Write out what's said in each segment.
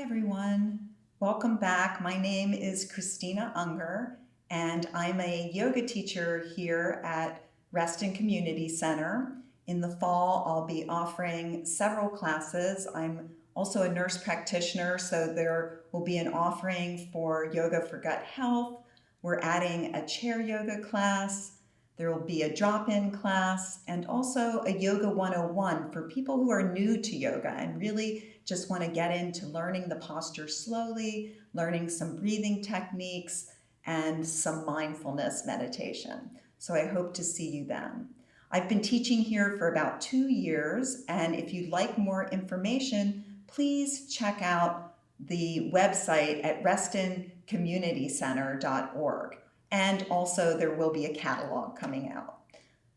Hi everyone, welcome back. My name is Christina Unger and I'm a yoga teacher here at Reston Community Center. In the fall, I'll be offering several classes. I'm also a nurse practitioner, so there will be an offering for yoga for gut health. We're adding a chair yoga class. There will be a drop-in class and also a Yoga 101 for people who are new to yoga and really just want to get into learning the posture slowly, learning some breathing techniques, and some mindfulness meditation. So I hope to see you then. I've been teaching here for about 2 years, and if you'd like more information, please check out the website at restoncommunitycenter.org. And also there will be a catalog coming out.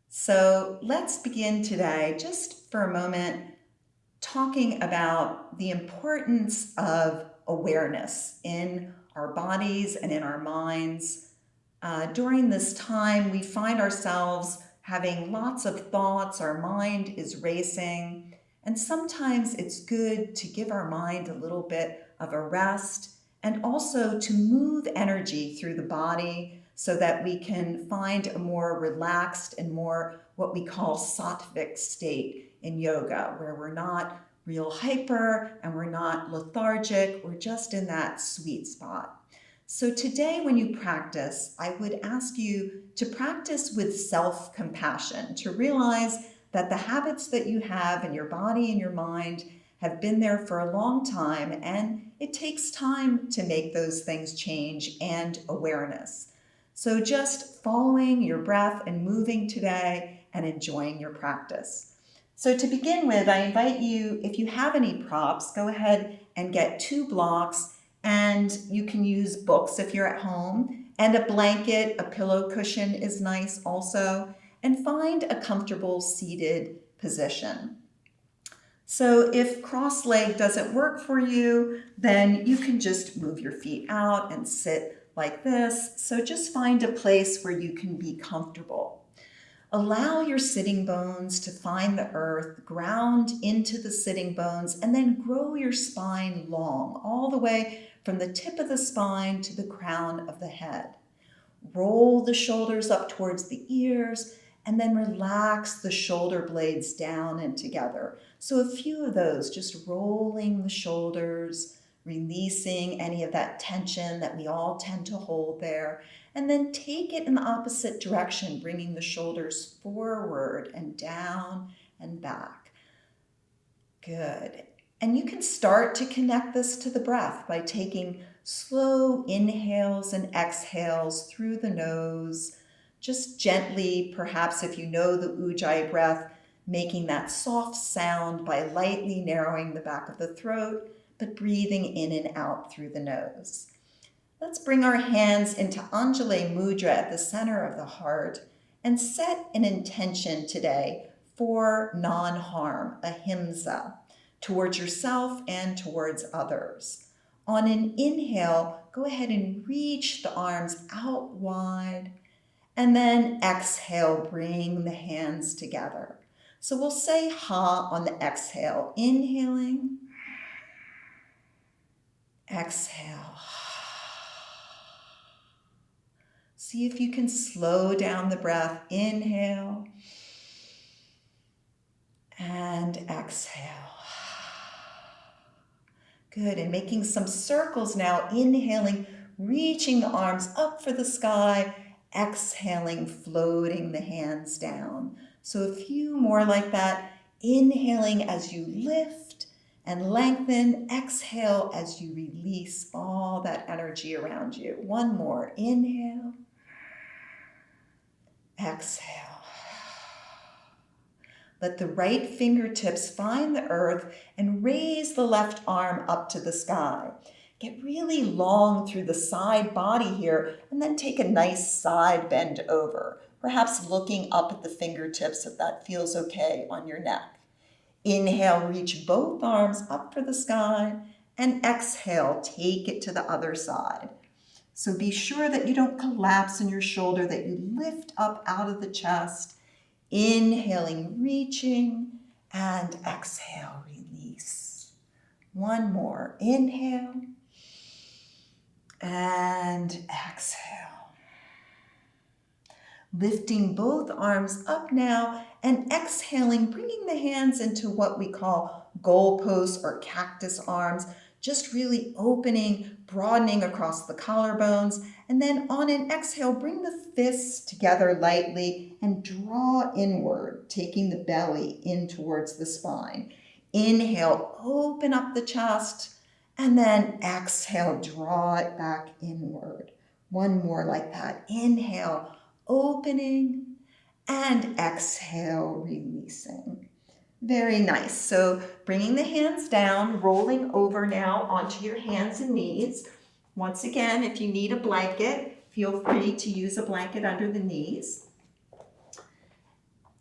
So let's begin today just for a moment talking about the importance of awareness in our bodies and in our minds. During this time, we find ourselves having lots of thoughts, our mind is racing, and sometimes it's good to give our mind a little bit of a rest and also to move energy through the body so that we can find a more relaxed and more what we call sattvic state in yoga, where we're not real hyper and we're not lethargic, we're just in that sweet spot. So today when you practice, I would ask you to practice with self-compassion, to realize that the habits that you have in your body and your mind have been there for a long time, and it takes time to make those things change and awareness. So just following your breath and moving today and enjoying your practice. So to begin with, I invite you, if you have any props, go ahead and get 2 blocks, and you can use books if you're at home, and a blanket, a pillow cushion is nice also, and find a comfortable seated position. So if cross-legged doesn't work for you, then you can just move your feet out and sit like this. So just find a place where you can be comfortable. Allow your sitting bones to find the earth, ground into the sitting bones, and then grow your spine long, all the way from the tip of the spine to the crown of the head. Roll the shoulders up towards the ears, and then relax the shoulder blades down and together. So a few of those, just rolling the shoulders, releasing any of that tension that we all tend to hold there, and then take it in the opposite direction, bringing the shoulders forward and down and back. Good. And you can start to connect this to the breath by taking slow inhales and exhales through the nose, just gently, perhaps if you know the Ujjayi breath, making that soft sound by lightly narrowing the back of the throat, but breathing in and out through the nose. Let's bring our hands into Anjali Mudra at the center of the heart and set an intention today for non-harm, ahimsa, towards yourself and towards others. On an inhale, go ahead and reach the arms out wide, and then exhale, bring the hands together. So we'll say ha on the exhale, inhaling, exhale. See if you can slow down the breath. Inhale and exhale. Good, and making some circles now. Inhaling, reaching the arms up for the sky. Exhaling, floating the hands down. So a few more like that. Inhaling as you lift and lengthen. Exhale as you release all that energy around you. One more. Inhale. Exhale. Let the right fingertips find the earth and raise the left arm up to the sky. Get really long through the side body here, and then take a nice side bend over, perhaps looking up at the fingertips if that feels okay on your neck. Inhale, reach both arms up for the sky, and exhale, take it to the other side. So be sure that you don't collapse in your shoulder, that you lift up out of the chest. Inhaling, reaching, and exhale, release. One more. Inhale and exhale. Lifting both arms up now and exhaling, bringing the hands into what we call goalposts or cactus arms, just really opening, broadening across the collarbones. And then on an exhale, bring the fists together lightly and draw inward, taking the belly in towards the spine. Inhale, open up the chest, and then exhale, draw it back inward. One more like that. Inhale, opening, and exhale, releasing. Very nice. So bringing the hands down, rolling over now onto your hands and knees. Once again, if you need a blanket, feel free to use a blanket under the knees.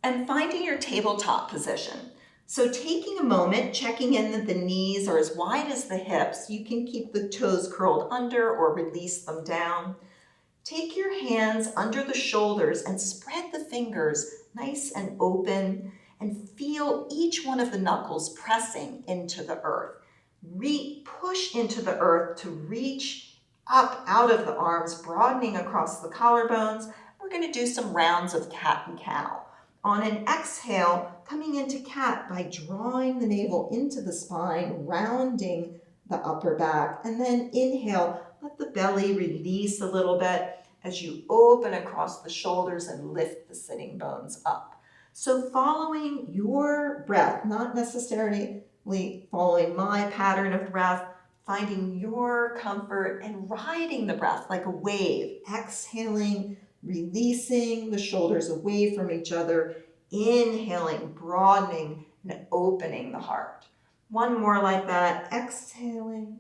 And finding your tabletop position. So taking a moment, checking in that the knees are as wide as the hips. You can keep the toes curled under or release them down. Take your hands under the shoulders and spread the fingers nice and open and feel each one of the knuckles pressing into the earth. Push into the earth to reach up out of the arms, broadening across the collarbones. We're going to do some rounds of cat and cow. On an exhale, coming into cat by drawing the navel into the spine, rounding the upper back, and then inhale, let the belly release a little bit as you open across the shoulders and lift the sitting bones up. So following your breath, not necessarily following my pattern of breath, finding your comfort and riding the breath like a wave, exhaling, releasing the shoulders away from each other, inhaling, broadening, and opening the heart. One more like that, exhaling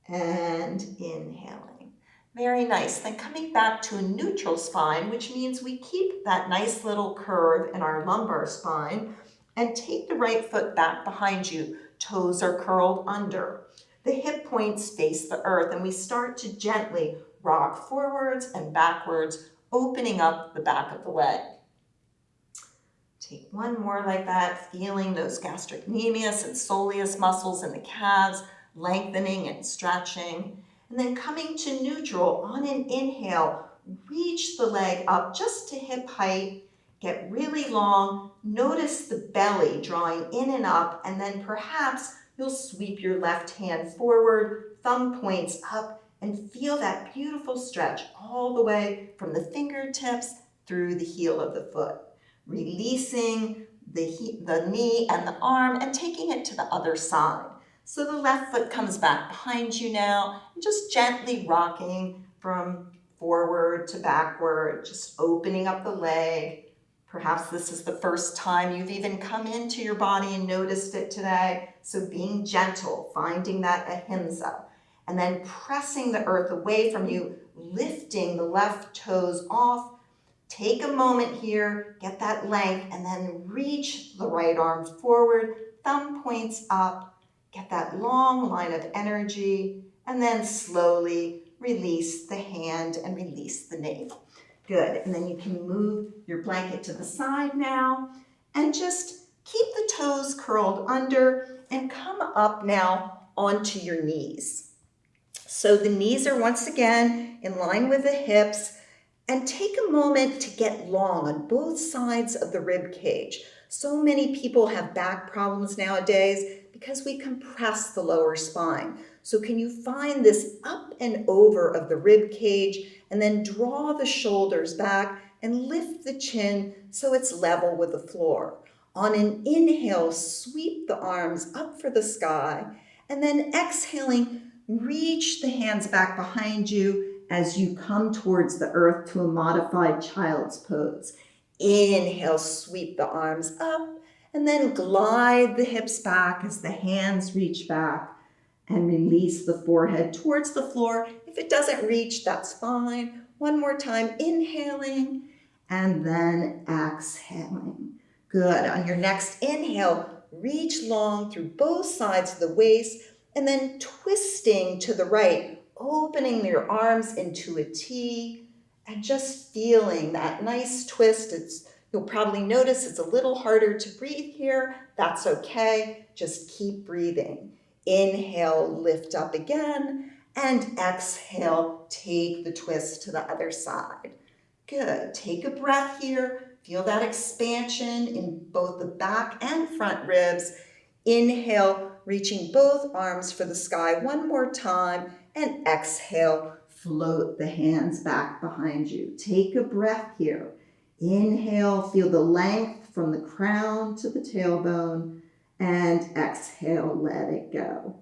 and inhaling. Very nice. Then coming back to a neutral spine, which means we keep that nice little curve in our lumbar spine, and take the right foot back behind you. Toes are curled under. The hip points face the earth, and we start to gently rock forwards and backwards, opening up the back of the leg. Take one more like that, feeling those gastrocnemius and soleus muscles in the calves, lengthening and stretching. And then coming to neutral, on an inhale, reach the leg up just to hip height, get really long, notice the belly drawing in and up, and then perhaps you'll sweep your left hand forward, thumb points up, and feel that beautiful stretch all the way from the fingertips through the heel of the foot. Releasing the knee and the arm and taking it to the other side. So the left foot comes back behind you now, and just gently rocking from forward to backward, just opening up the leg. Perhaps this is the first time you've even come into your body and noticed it today. So being gentle, finding that ahimsa, and then pressing the earth away from you, lifting the left toes off. Take a moment here, get that length, and then reach the right arm forward, thumb points up, get that long line of energy, and then slowly release the hand and release the navel. Good, and then you can move your blanket to the side now, and just keep the toes curled under, and come up now onto your knees. So the knees are once again in line with the hips, and take a moment to get long on both sides of the rib cage. So many people have back problems nowadays because we compress the lower spine. So can you find this up and over of the rib cage, and then draw the shoulders back and lift the chin so it's level with the floor. On an inhale, sweep the arms up for the sky, and then exhaling, reach the hands back behind you as you come towards the earth to a modified child's pose. Inhale, sweep the arms up, and then glide the hips back as the hands reach back, and release the forehead towards the floor. If it doesn't reach, that's fine. One more time, inhaling, and then exhaling. Good. On your next inhale, reach long through both sides of the waist, and then twisting to the right, opening your arms into a T, and just feeling that nice twist. You'll probably notice it's a little harder to breathe here. That's okay. Just keep breathing. Inhale, lift up again, and exhale, take the twist to the other side. Good. Take a breath here. Feel that expansion in both the back and front ribs. Inhale, reaching both arms for the sky one more time, and exhale, float the hands back behind you. Take a breath here. Inhale, feel the length from the crown to the tailbone, and exhale, let it go.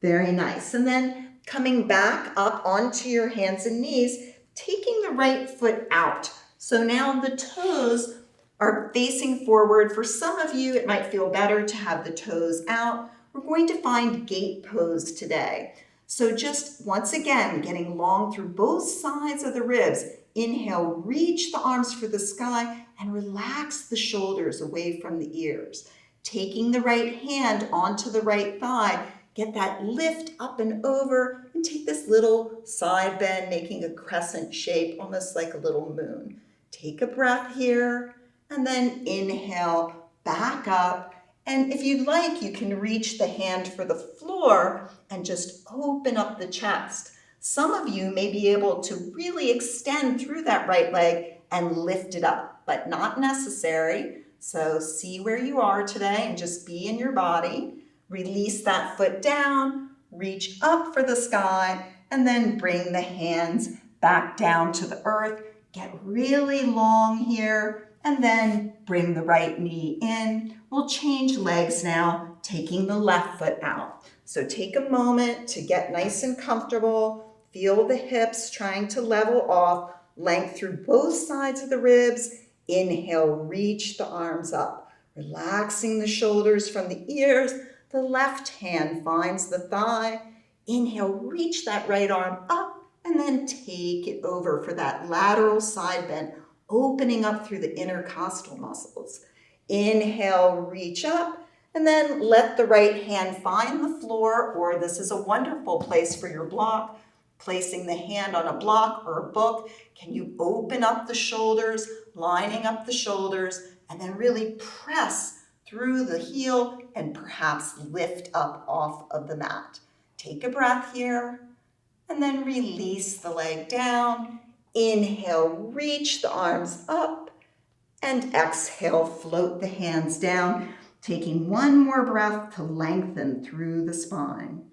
Very nice. And then coming back up onto your hands and knees, taking the right foot out. So now the toes are facing forward. For some of you, it might feel better to have the toes out. We're going to find gate pose today. So just once again, getting long through both sides of the ribs. Inhale, reach the arms for the sky and relax the shoulders away from the ears. Taking the right hand onto the right thigh, get that lift up and over, and take this little side bend, making a crescent shape, almost like a little moon. Take a breath here, and then inhale, back up. And if you'd like, you can reach the hand for the floor and just open up the chest. Some of you may be able to really extend through that right leg and lift it up, but not necessary. So see where you are today and just be in your body. Release that foot down, reach up for the sky, and then bring the hands back down to the earth. Get really long here, and then bring the right knee in. We'll change legs now, taking the left foot out. So take a moment to get nice and comfortable. Feel the hips trying to level off, length through both sides of the ribs. Inhale, reach the arms up, relaxing the shoulders from the ears. The left hand finds the thigh. Inhale, reach that right arm up, and then take it over for that lateral side bend, opening up through the intercostal muscles. Inhale, reach up, and then let the right hand find the floor, or this is a wonderful place for your block. Placing the hand on a block or a book, can you open up the shoulders, lining up the shoulders, and then really press through the heel and perhaps lift up off of the mat. Take a breath here, and then release the leg down. Inhale, reach the arms up, and exhale, float the hands down, taking one more breath to lengthen through the spine.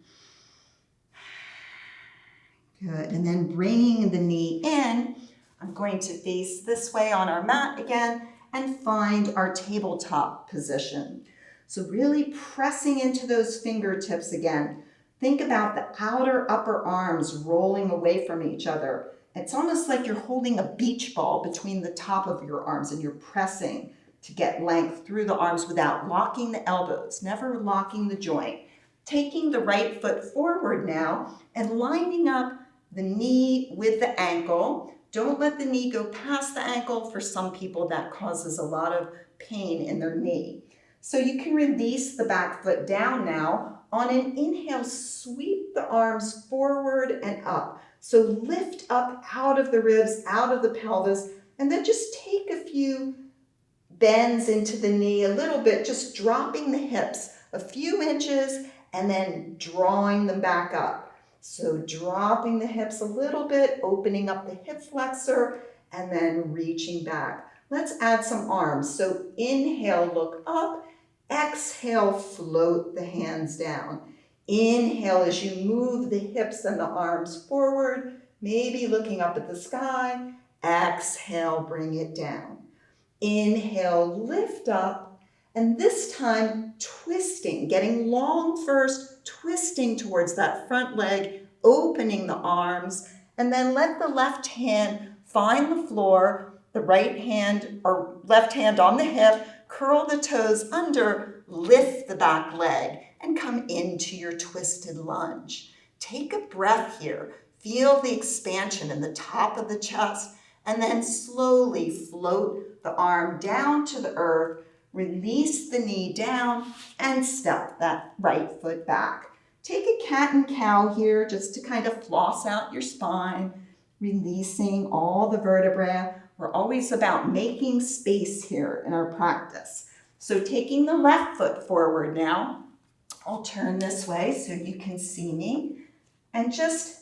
Good, and then bringing the knee in, I'm going to face this way on our mat again and find our tabletop position. So really pressing into those fingertips again. Think about the outer upper arms rolling away from each other. It's almost like you're holding a beach ball between the top of your arms and you're pressing to get length through the arms without locking the elbows, never locking the joint. Taking the right foot forward now and lining up the knee with the ankle. Don't let the knee go past the ankle. For some people, that causes a lot of pain in their knee. So you can release the back foot down now. On an inhale, sweep the arms forward and up. So lift up out of the ribs, out of the pelvis, and then just take a few bends into the knee a little bit, just dropping the hips a few inches and then drawing them back up. So dropping the hips a little bit, opening up the hip flexor, and then reaching back. Let's add some arms. So inhale, look up. Exhale, float the hands down. Inhale as you move the hips and the arms forward, maybe looking up at the sky. Exhale, bring it down. Inhale, lift up, and this time twisting, getting long first, twisting towards that front leg, opening the arms, and then let the left hand find the floor, the right hand or left hand on the hip, curl the toes under, lift the back leg, and come into your twisted lunge. Take a breath here. Feel the expansion in the top of the chest, and then slowly float the arm down to the earth, release the knee down, and step that right foot back. Take a cat and cow here just to kind of floss out your spine, releasing all the vertebrae. We're always about making space here in our practice. So taking the left foot forward now, I'll turn this way so you can see me. And just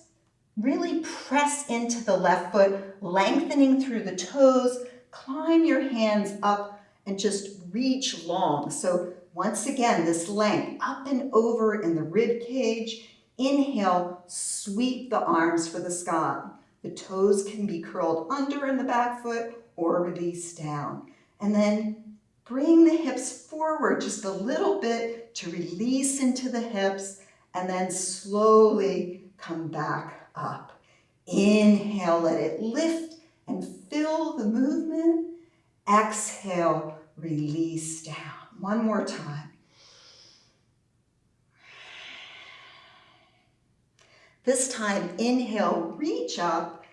really press into the left foot, lengthening through the toes. Climb your hands up and just reach long. So once again, this length up and over in the rib cage. Inhale, sweep the arms for the sky. The toes can be curled under in the back foot or release down. And then bring the hips forward just a little bit to release into the hips, and then slowly come back up. Inhale, let it lift and fill the movement. Exhale, release down. One more time. This time, inhale, reach up.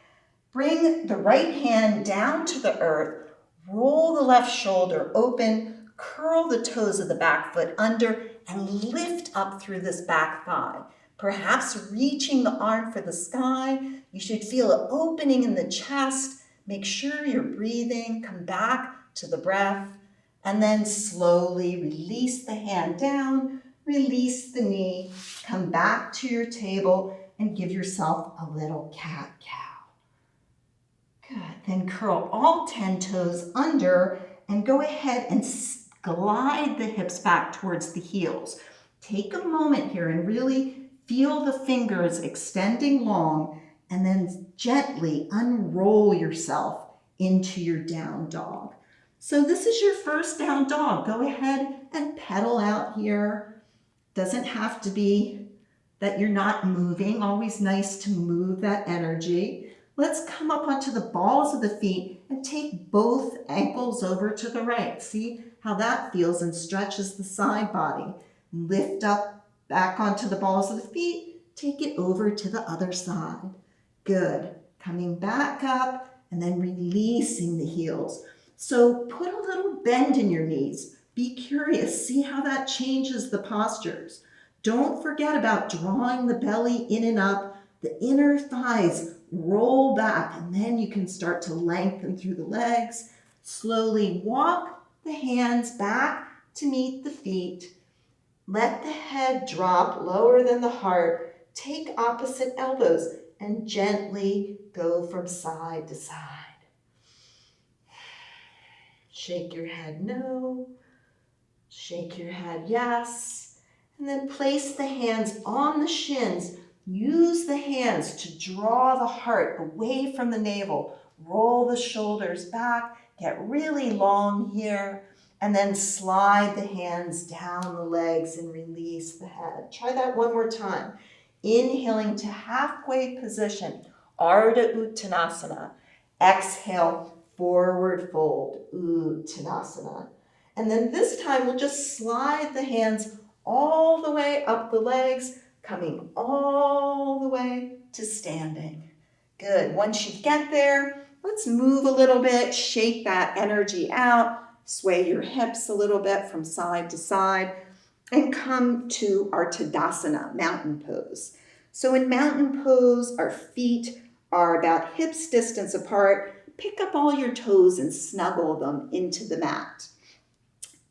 Bring the right hand down to the earth. Roll the left shoulder open. Curl the toes of the back foot under and lift up through this back thigh. Perhaps reaching the arm for the sky. You should feel an opening in the chest. Make sure you're breathing. Come back to the breath. And then slowly release the hand down. Release the knee. Come back to your table and give yourself a little cat-cow. Good. Then curl all 10 toes under and go ahead and glide the hips back towards the heels. Take a moment here and really feel the fingers extending long, and then gently unroll yourself into your down dog. So this is your first down dog. Go ahead and pedal out here. Doesn't have to be that you're not moving. Always nice to move that energy. Let's come up onto the balls of the feet and take both ankles over to the right. See how that feels and stretches the side body. Lift up back onto the balls of the feet. Take it over to the other side. Good. Coming back up and then releasing the heels. So put a little bend in your knees. Be curious. See how that changes the postures. Don't forget about drawing the belly in and up. The inner thighs roll back, and then you can start to lengthen through the legs. Slowly walk the hands back to meet the feet. Let the head drop lower than the heart. Take opposite elbows and gently go from side to side. Shake your head no. Shake your head yes. And then place the hands on the shins. Use the hands to draw the heart away from the navel. Roll the shoulders back. Get really long here. And then slide the hands down the legs and release the head. Try that one more time. Inhaling to halfway position, Ardha Uttanasana. Exhale, forward fold, Uttanasana. And then this time we'll just slide the hands all the way up the legs, coming all the way to standing. Good. Once you get there, let's move a little bit, shake that energy out, sway your hips a little bit from side to side, and come to our Tadasana, mountain pose. So in mountain pose, our feet are about hips distance apart. Pick up all your toes and snuggle them into the mat.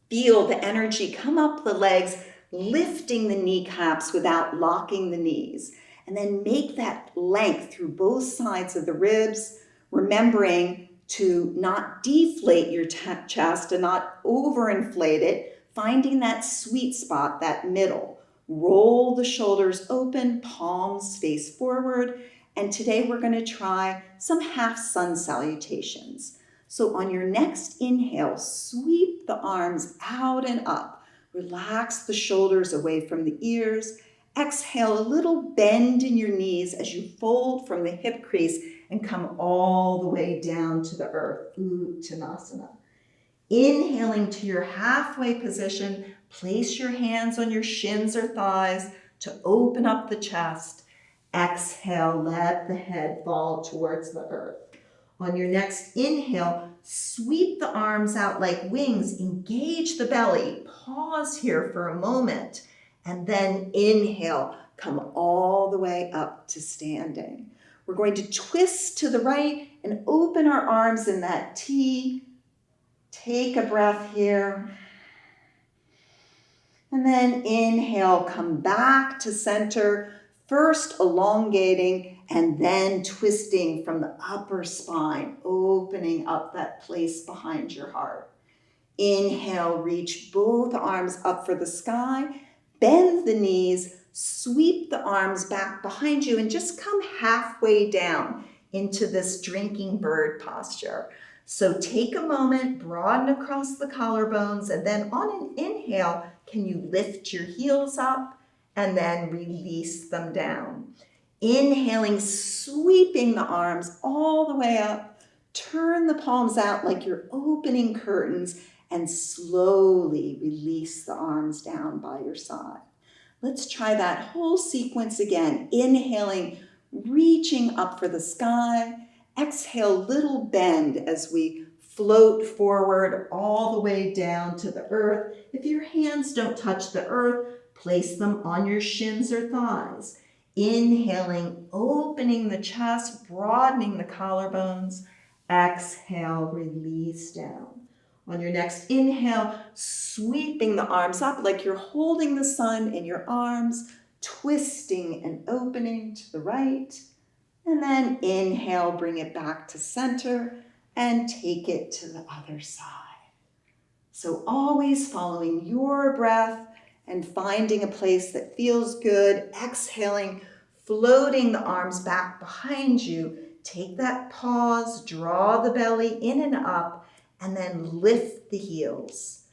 Feel the energy come up the legs, lifting the kneecaps without locking the knees. And then make that length through both sides of the ribs, remembering to not deflate your chest and not overinflate it, finding that sweet spot, that middle. Roll the shoulders open, palms face forward. And today we're going to try some half sun salutations. So on your next inhale, sweep the arms out and up. Relax the shoulders away from the ears. Exhale, a little bend in your knees as you fold from the hip crease and come all the way down to the earth, Uttanasana. Inhaling to your halfway position, place your hands on your shins or thighs to open up the chest. Exhale, let the head fall towards the earth. On your next inhale, sweep the arms out like wings, engage the belly. Pause here for a moment, and then inhale, come all the way up to standing. We're going to twist to the right and open our arms in that T. Take a breath here. And then inhale, come back to center, first elongating and then twisting from the upper spine, opening up that place behind your heart. Inhale, reach both arms up for the sky, bend the knees, sweep the arms back behind you, and just come halfway down into this drinking bird posture. So take a moment, broaden across the collarbones, and then on an inhale, can you lift your heels up and then release them down? Inhaling, sweeping the arms all the way up, turn the palms out like you're opening curtains, and slowly release the arms down by your side. Let's try that whole sequence again. Inhaling, reaching up for the sky. Exhale, little bend as we float forward all the way down to the earth. If your hands don't touch the earth, place them on your shins or thighs. Inhaling, opening the chest, broadening the collarbones. Exhale, release down. On your next inhale, sweeping the arms up like you're holding the sun in your arms, twisting and opening to the right. And then inhale, bring it back to center and take it to the other side. So always following your breath and finding a place that feels good. Exhaling, floating the arms back behind you. Take that pause, draw the belly in and up, and then lift the heels.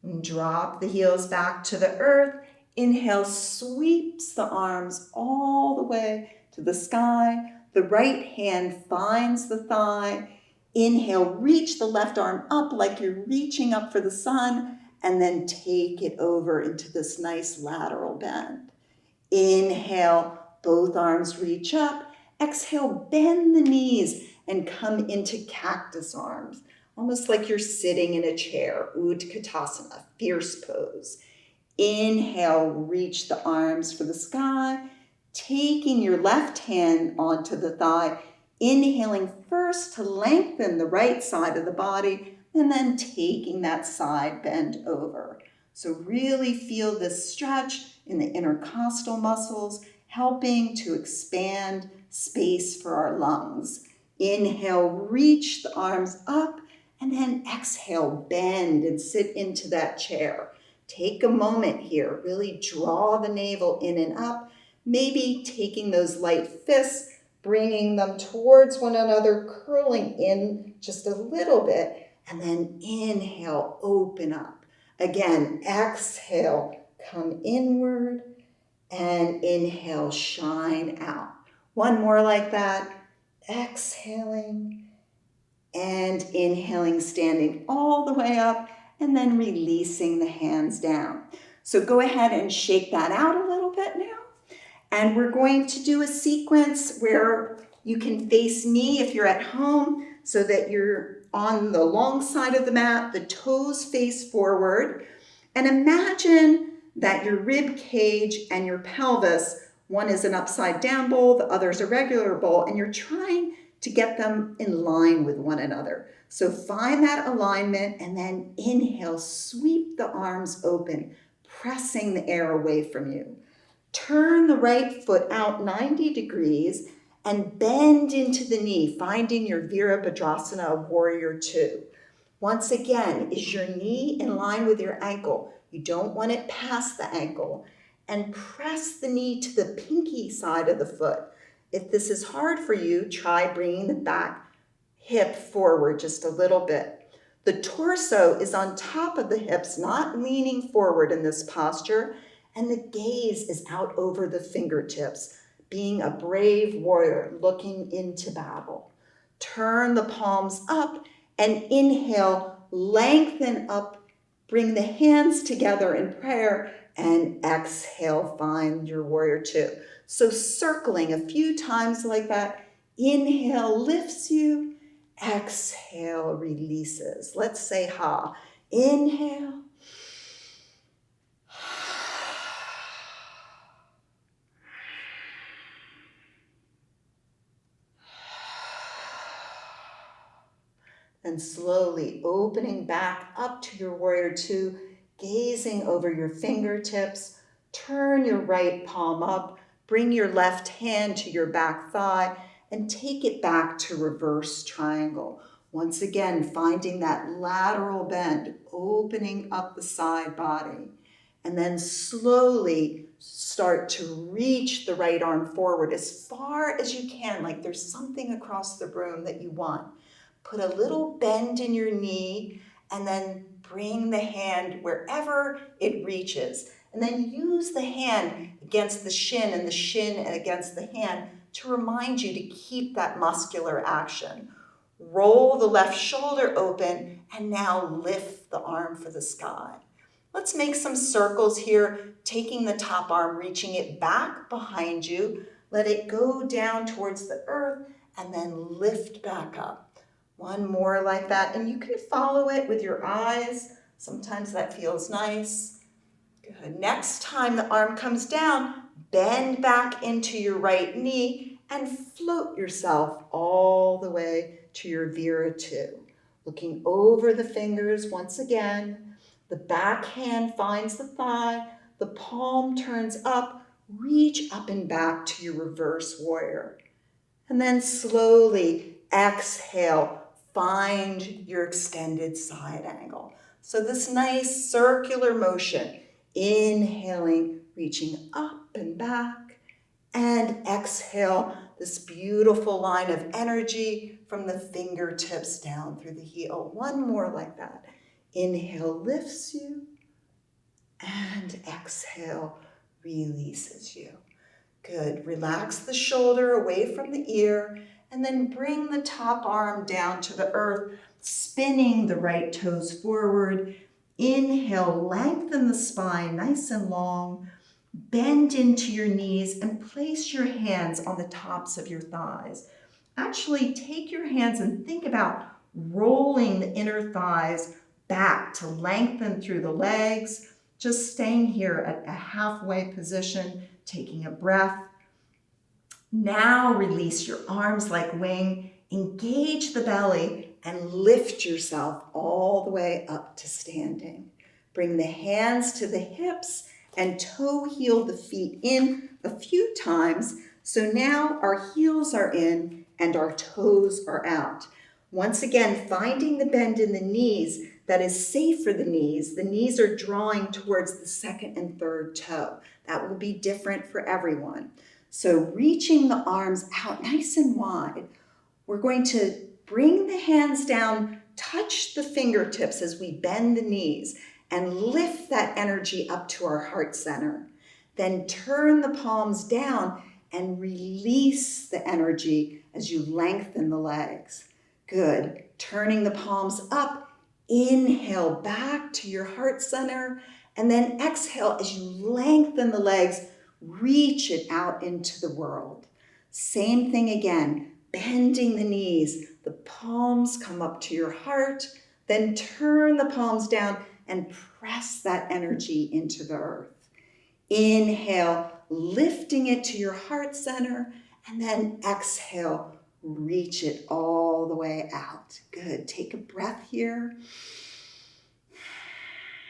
And drop the heels back to the earth. Inhale, sweeps the arms all the way to the sky. The right hand finds the thigh. Inhale, reach the left arm up like you're reaching up for the sun, and then take it over into this nice lateral bend. Inhale, both arms reach up. Exhale, bend the knees and come into cactus arms, almost like you're sitting in a chair, Udkitasana, fierce pose. Inhale, reach the arms for the sky, taking your left hand onto the thigh, inhaling first to lengthen the right side of the body, and then taking that side bend over. So really feel this stretch in the intercostal muscles, helping to expand space for our lungs. Inhale, reach the arms up, and then exhale, bend and sit into that chair. Take a moment here, really draw the navel in and up, maybe taking those light fists, bringing them towards one another, curling in just a little bit, and then inhale, open up. Again, exhale, come inward, and inhale, shine out. One more like that. Exhaling and inhaling, standing all the way up, and then releasing the hands down. So go ahead and shake that out a little bit now. And we're going to do a sequence where you can face me if you're at home so that you're on the long side of the mat, the toes face forward. And imagine that your rib cage and your pelvis, one is an upside down bowl, the other is a regular bowl, and you're trying to get them in line with one another. So find that alignment and then inhale, sweep the arms open, pressing the air away from you. Turn the right foot out 90 degrees and bend into the knee, finding your Virabhadrasana, Warrior Two. Once again, is your knee in line with your ankle? You don't want it past the ankle. And press the knee to the pinky side of the foot. If this is hard for you, try bringing the back hip forward just a little bit. The torso is on top of the hips, not leaning forward in this posture, and the gaze is out over the fingertips, being a brave warrior looking into battle. Turn the palms up and inhale, lengthen up, bring the hands together in prayer, and exhale, find your Warrior Two. So circling a few times like that. Inhale lifts you, exhale releases. Let's say ha. Inhale. And slowly opening back up to your Warrior Two, gazing over your fingertips. Turn your right palm up, bring your left hand to your back thigh, and take it back to reverse triangle. Once again, finding that lateral bend, opening up the side body. And then slowly start to reach the right arm forward as far as you can, like there's something across the room that you want. Put a little bend in your knee and then bring the hand wherever it reaches. And then use the hand against the shin and the shin against the hand to remind you to keep that muscular action. Roll the left shoulder open and now lift the arm for the sky. Let's make some circles here, taking the top arm, reaching it back behind you. Let it go down towards the earth and then lift back up. One more like that, and you can follow it with your eyes. Sometimes that feels nice. Good. Next time the arm comes down, bend back into your right knee and float yourself all the way to your Vira 2. Looking over the fingers once again. The back hand finds the thigh, the palm turns up, reach up and back to your reverse warrior. And then slowly exhale, find your extended side angle. So this nice circular motion, inhaling, reaching up and back, and exhale, this beautiful line of energy from the fingertips down through the heel. One more like that. Inhale lifts you, and exhale releases you. Good. Relax the shoulder away from the ear, and then bring the top arm down to the earth, spinning the right toes forward. Inhale, lengthen the spine nice and long. Bend into your knees and place your hands on the tops of your thighs. Actually, take your hands and think about rolling the inner thighs back to lengthen through the legs, just staying here at a halfway position, taking a breath. Now release your arms like wing, engage the belly, and lift yourself all the way up to standing. Bring the hands to the hips and toe heel the feet in a few times. So now our heels are in and our toes are out. Once again, finding the bend in the knees that is safe for the knees. The knees are drawing towards the second and third toe. That will be different for everyone. So reaching the arms out nice and wide, we're going to bring the hands down, touch the fingertips as we bend the knees, and lift that energy up to our heart center. Then turn the palms down and release the energy as you lengthen the legs. Good. Turning the palms up, inhale back to your heart center, and then exhale as you lengthen the legs, reach it out into the world. Same thing again, bending the knees, the palms come up to your heart, then turn the palms down and press that energy into the earth. Inhale, lifting it to your heart center, and then exhale, reach it all the way out. Good. Take a breath here.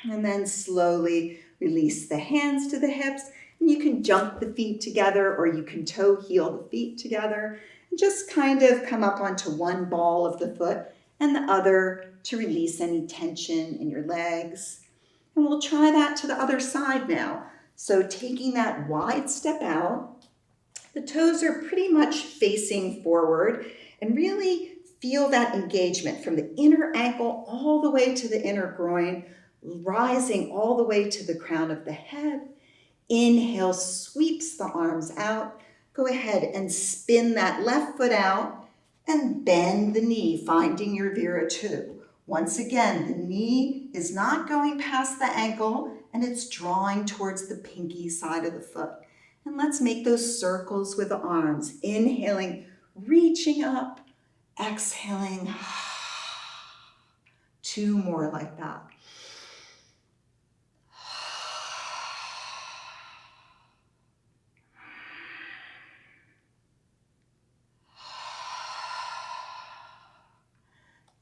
And then slowly release the hands to the hips. And you can jump the feet together or you can toe heel the feet together. And just kind of come up onto one ball of the foot and the other to release any tension in your legs. And we'll try that to the other side now. So taking that wide step out, the toes are pretty much facing forward, and really feel that engagement from the inner ankle all the way to the inner groin, rising all the way to the crown of the head. Inhale, sweeps the arms out. Go ahead and spin that left foot out and bend the knee, finding your Vira 2. Once again, the knee is not going past the ankle and it's drawing towards the pinky side of the foot. And let's make those circles with the arms. Inhaling, reaching up, exhaling. 2 more like that.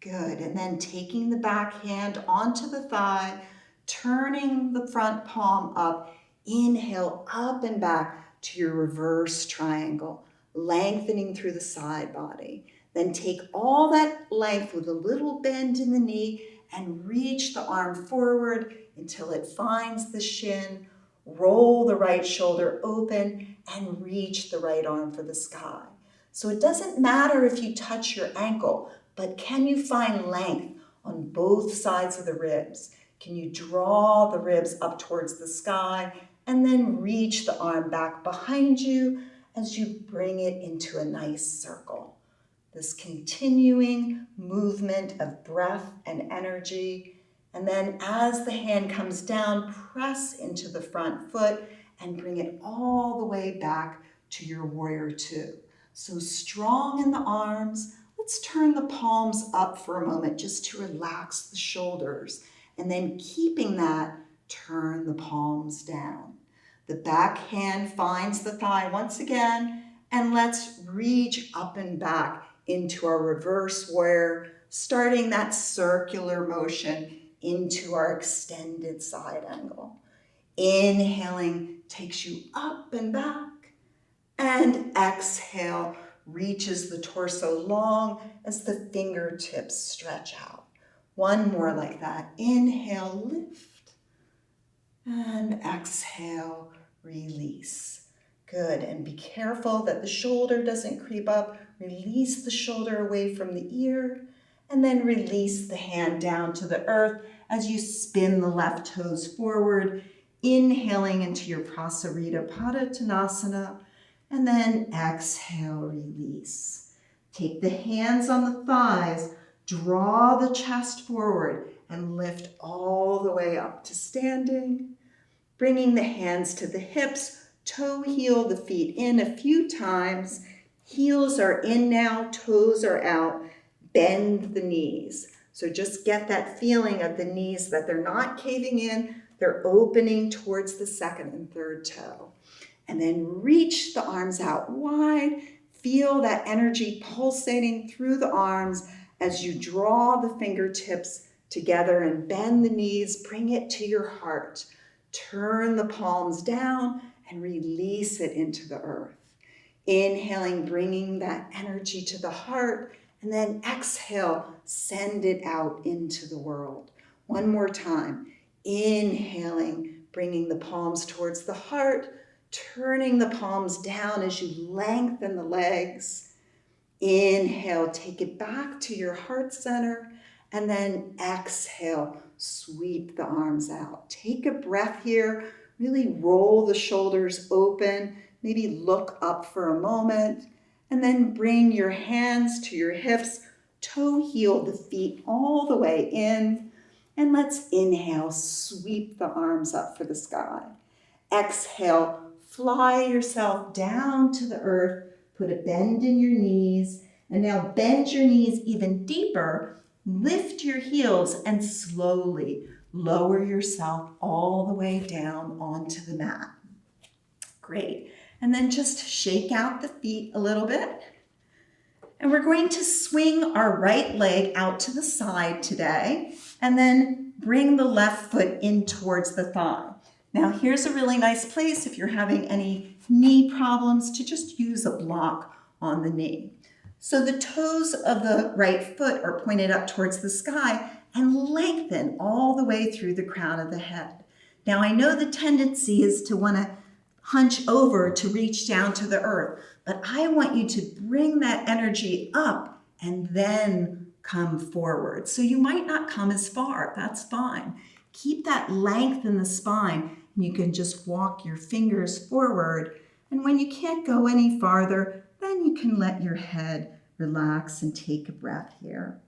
Good, and then taking the back hand onto the thigh, turning the front palm up. Inhale up and back to your reverse triangle, lengthening through the side body. Then take all that length with a little bend in the knee and reach the arm forward until it finds the shin. Roll the right shoulder open and reach the right arm for the sky. So it doesn't matter if you touch your ankle, but can you find length on both sides of the ribs? Can you draw the ribs up towards the sky and then reach the arm back behind you as you bring it into a nice circle? This continuing movement of breath and energy. And then as the hand comes down, press into the front foot and bring it all the way back to your warrior two. So strong in the arms. Let's turn the palms up for a moment just to relax the shoulders. And then keeping that, turn the palms down. The back hand finds the thigh once again, and let's reach up and back into our reverse warrior, starting that circular motion into our extended side angle. Inhaling takes you up and back, and exhale reaches the torso long as the fingertips stretch out. One more like that. Inhale, lift, and exhale, release. Good, and be careful that the shoulder doesn't creep up. Release the shoulder away from the ear, and then release the hand down to the earth as you spin the left toes forward, inhaling into your Prasarita Padottanasana, and then exhale, release. Take the hands on the thighs, draw the chest forward, and lift all the way up to standing. Bringing the hands to the hips, toe heel the feet in a few times. Heels are in now, toes are out. Bend the knees. So just get that feeling of the knees that they're not caving in, they're opening towards the second and third toe. And then reach the arms out wide. Feel that energy pulsating through the arms as you draw the fingertips together and bend the knees. Bring it to your heart. Turn the palms down and release it into the earth. Inhaling, bringing that energy to the heart, and then exhale, send it out into the world. One more time. Inhaling, bringing the palms towards the heart, turning the palms down as you lengthen the legs. Inhale, take it back to your heart center, and then exhale, sweep the arms out. Take a breath here, really roll the shoulders open, maybe look up for a moment, and then bring your hands to your hips, toe heel the feet all the way in, and let's inhale, sweep the arms up for the sky. Exhale, fly yourself down to the earth, put a bend in your knees, and now bend your knees even deeper, lift your heels, and slowly lower yourself all the way down onto the mat. Great. And then just shake out the feet a little bit. And we're going to swing our right leg out to the side today, and then bring the left foot in towards the thigh. Now here's a really nice place if you're having any knee problems to just use a block on the knee. So the toes of the right foot are pointed up towards the sky and lengthen all the way through the crown of the head. Now I know the tendency is to want to hunch over to reach down to the earth, but I want you to bring that energy up and then come forward. So you might not come as far, that's fine. Keep that length in the spine, and you can just walk your fingers forward. And when you can't go any farther, then you can let your head relax and take a breath here.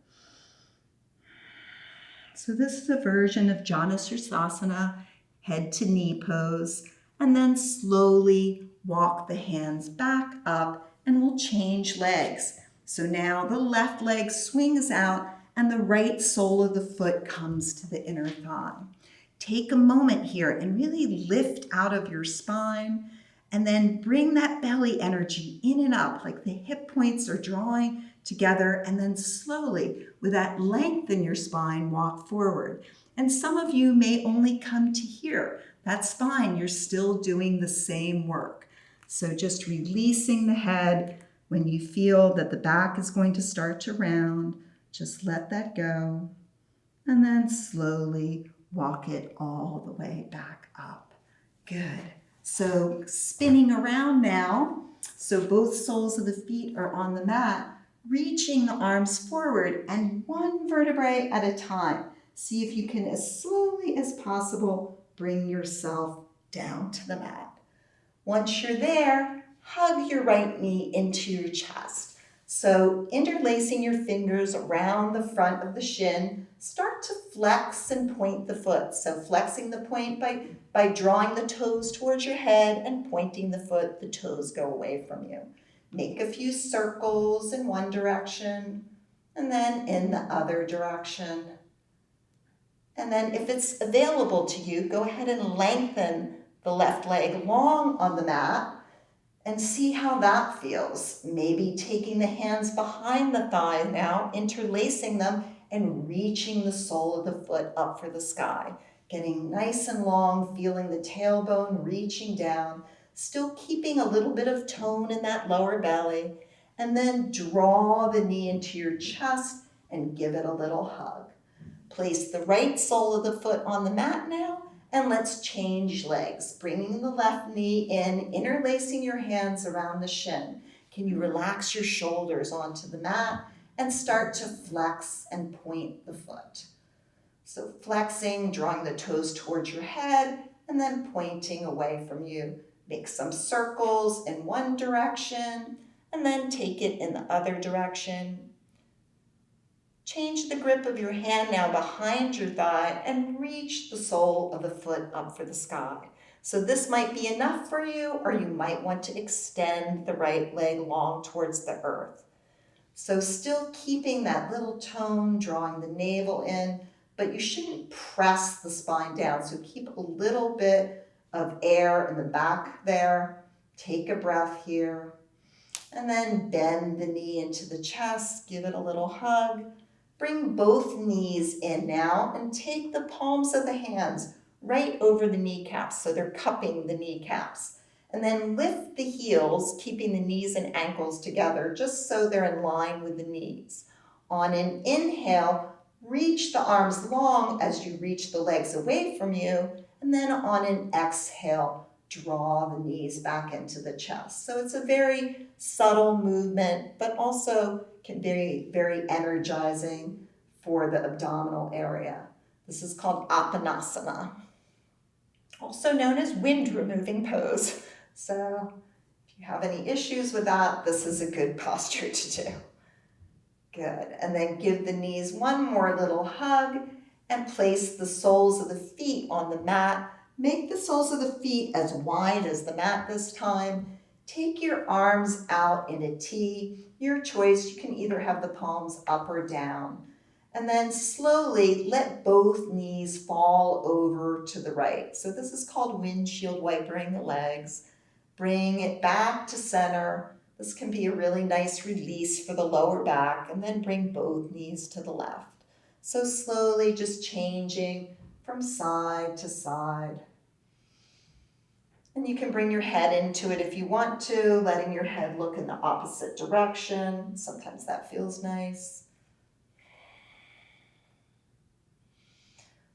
So this is a version of Janusirasana, head to knee pose, and then slowly walk the hands back up, and we'll change legs. So now the left leg swings out and the right sole of the foot comes to the inner thigh. Take a moment here and really lift out of your spine, and then bring that belly energy in and up like the hip points are drawing together, and then slowly with that length in your spine walk forward. And some of you may only come to here. That's fine. You're still doing the same work. So just releasing the head when you feel that the back is going to start to round, just let that go. And then slowly walk it all the way back up. Good. So spinning around now. So both soles of the feet are on the mat, reaching the arms forward and one vertebrae at a time. See if you can, as slowly as possible, bring yourself down to the mat. Once you're there, hug your right knee into your chest. So interlacing your fingers around the front of the shin, start to flex and point the foot. So flexing the point by drawing the toes towards your head and pointing the foot, the toes go away from you. Make a few circles in one direction and then in the other direction. And then if it's available to you, go ahead and lengthen the left leg long on the mat and see how that feels. Maybe taking the hands behind the thigh now, interlacing them and reaching the sole of the foot up for the sky. Getting nice and long, feeling the tailbone reaching down, still keeping a little bit of tone in that lower belly, and then draw the knee into your chest and give it a little hug. Place the right sole of the foot on the mat now, and let's change legs, bringing the left knee in, interlacing your hands around the shin. Can you relax your shoulders onto the mat and start to flex and point the foot? So flexing, drawing the toes towards your head, and then pointing away from you. Make some circles in one direction, and then take it in the other direction. Change the grip of your hand now behind your thigh and reach the sole of the foot up for the sky. So this might be enough for you, or you might want to extend the right leg long towards the earth. So still keeping that little tone, drawing the navel in, but you shouldn't press the spine down. So keep a little bit of air in the back there. Take a breath here. And then bend the knee into the chest, give it a little hug. Bring both knees in now and take the palms of the hands right over the kneecaps, so they're cupping the kneecaps. And then lift the heels, keeping the knees and ankles together, just so they're in line with the knees. On an inhale, reach the arms long as you reach the legs away from you, and then on an exhale, draw the knees back into the chest. So it's a very subtle movement, but also can be very energizing for the abdominal area. This is called Apanasana, also known as wind removing pose. So if you have any issues with that, this is a good posture to do. Good, and then give the knees one more little hug and place the soles of the feet on the mat. Make the soles of the feet as wide as the mat this time. Take your arms out in a T. Your choice, you can either have the palms up or down. And then slowly let both knees fall over to the right. So this is called windshield wipering the legs. Bring it back to center. This can be a really nice release for the lower back, and then bring both knees to the left. So slowly just changing from side to side. And you can bring your head into it if you want to, letting your head look in the opposite direction. Sometimes that feels nice.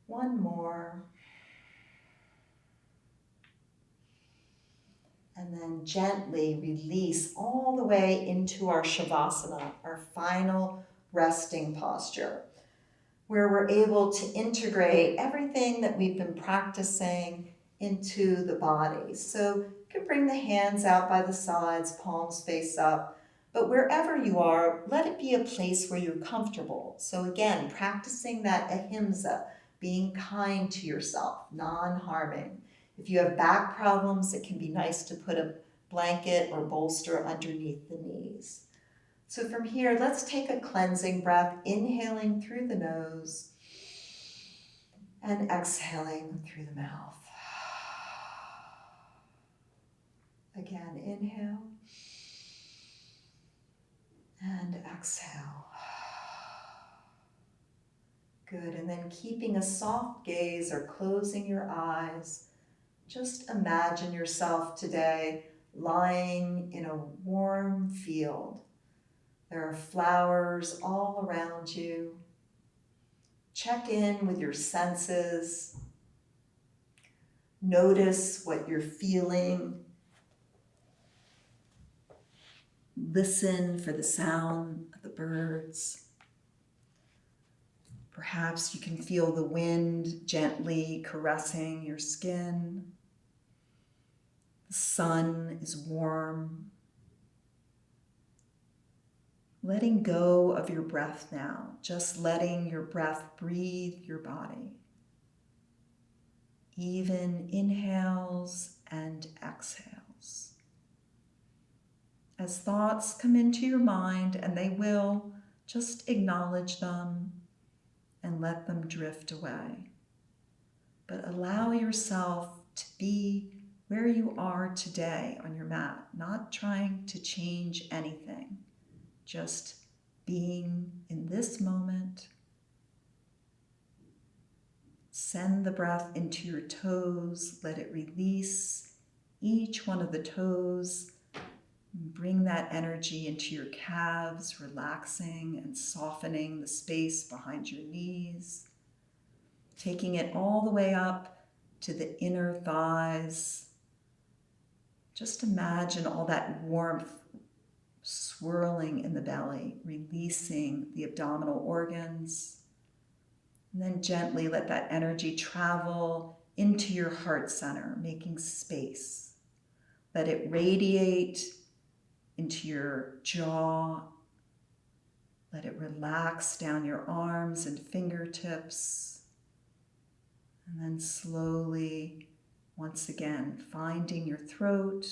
One more. And then gently release all the way into our Shavasana, our final resting posture, where we're able to integrate everything that we've been practicing into the body. So you can bring the hands out by the sides, palms face up, but wherever you are, let it be a place where you're comfortable. So again, practicing that ahimsa, being kind to yourself, non-harming. If you have back problems, it can be nice to put a blanket or bolster underneath the knees. So from here, let's take a cleansing breath, inhaling through the nose and exhaling through the mouth. Again, inhale and exhale. Good, and then keeping a soft gaze or closing your eyes, just imagine yourself today lying in a warm field. There are flowers all around you. Check in with your senses. Notice what you're feeling. Listen for the sound of the birds. Perhaps you can feel the wind gently caressing your skin. The sun is warm. Letting go of your breath now, just letting your breath breathe your body. Even inhales and exhales. As thoughts come into your mind, and they will, just acknowledge them and let them drift away. But allow yourself to be where you are today on your mat, not trying to change anything, just being in this moment. Send the breath into your toes, let it release each one of the toes. Bring that energy into your calves, relaxing and softening the space behind your knees. Taking it all the way up to the inner thighs. Just imagine all that warmth swirling in the belly, releasing the abdominal organs. And then gently let that energy travel into your heart center, making space. Let it radiate into your jaw. Let it relax down your arms and fingertips. And then slowly, once again, finding your throat,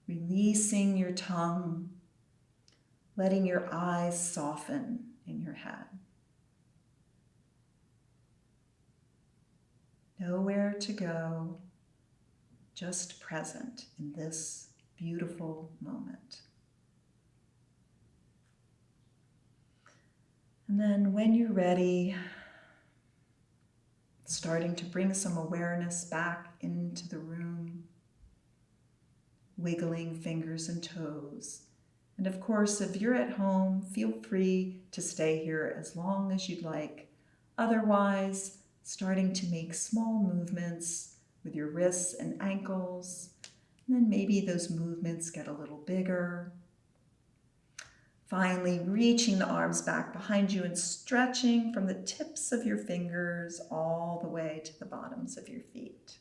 releasing your tongue, letting your eyes soften in your head. Nowhere to go, just present in this beautiful moment. And then when you're ready, starting to bring some awareness back into the room, wiggling fingers and toes. And of course, if you're at home, feel free to stay here as long as you'd like. Otherwise, starting to make small movements with your wrists and ankles. And then maybe those movements get a little bigger. Finally, reaching the arms back behind you and stretching from the tips of your fingers all the way to the bottoms of your feet.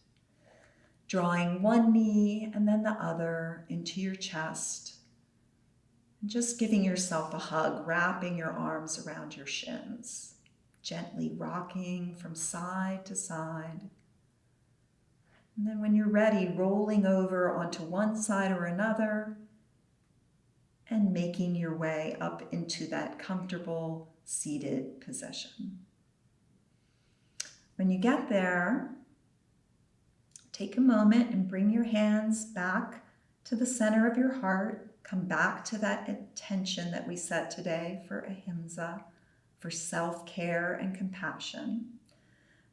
Drawing one knee and then the other into your chest. And just giving yourself a hug, wrapping your arms around your shins. Gently rocking from side to side. And then when you're ready, rolling over onto one side or another and making your way up into that comfortable seated position. When you get there, take a moment and bring your hands back to the center of your heart. Come back to that intention that we set today for ahimsa, for self-care and compassion.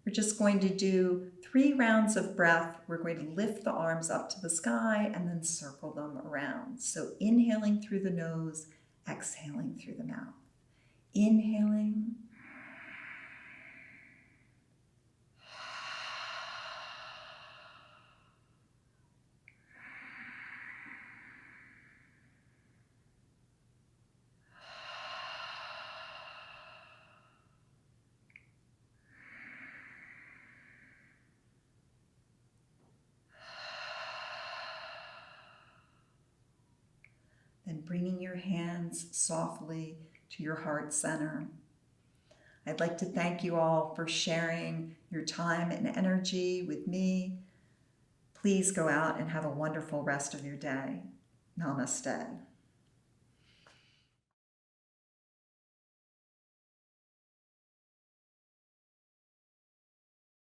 We're just going to do 3 rounds of breath. We're going to lift the arms up to the sky and then circle them around. So inhaling through the nose, exhaling through the mouth. Inhaling. Then bringing your hands softly to your heart center. I'd like to thank you all for sharing your time and energy with me. Please go out and have a wonderful rest of your day. Namaste.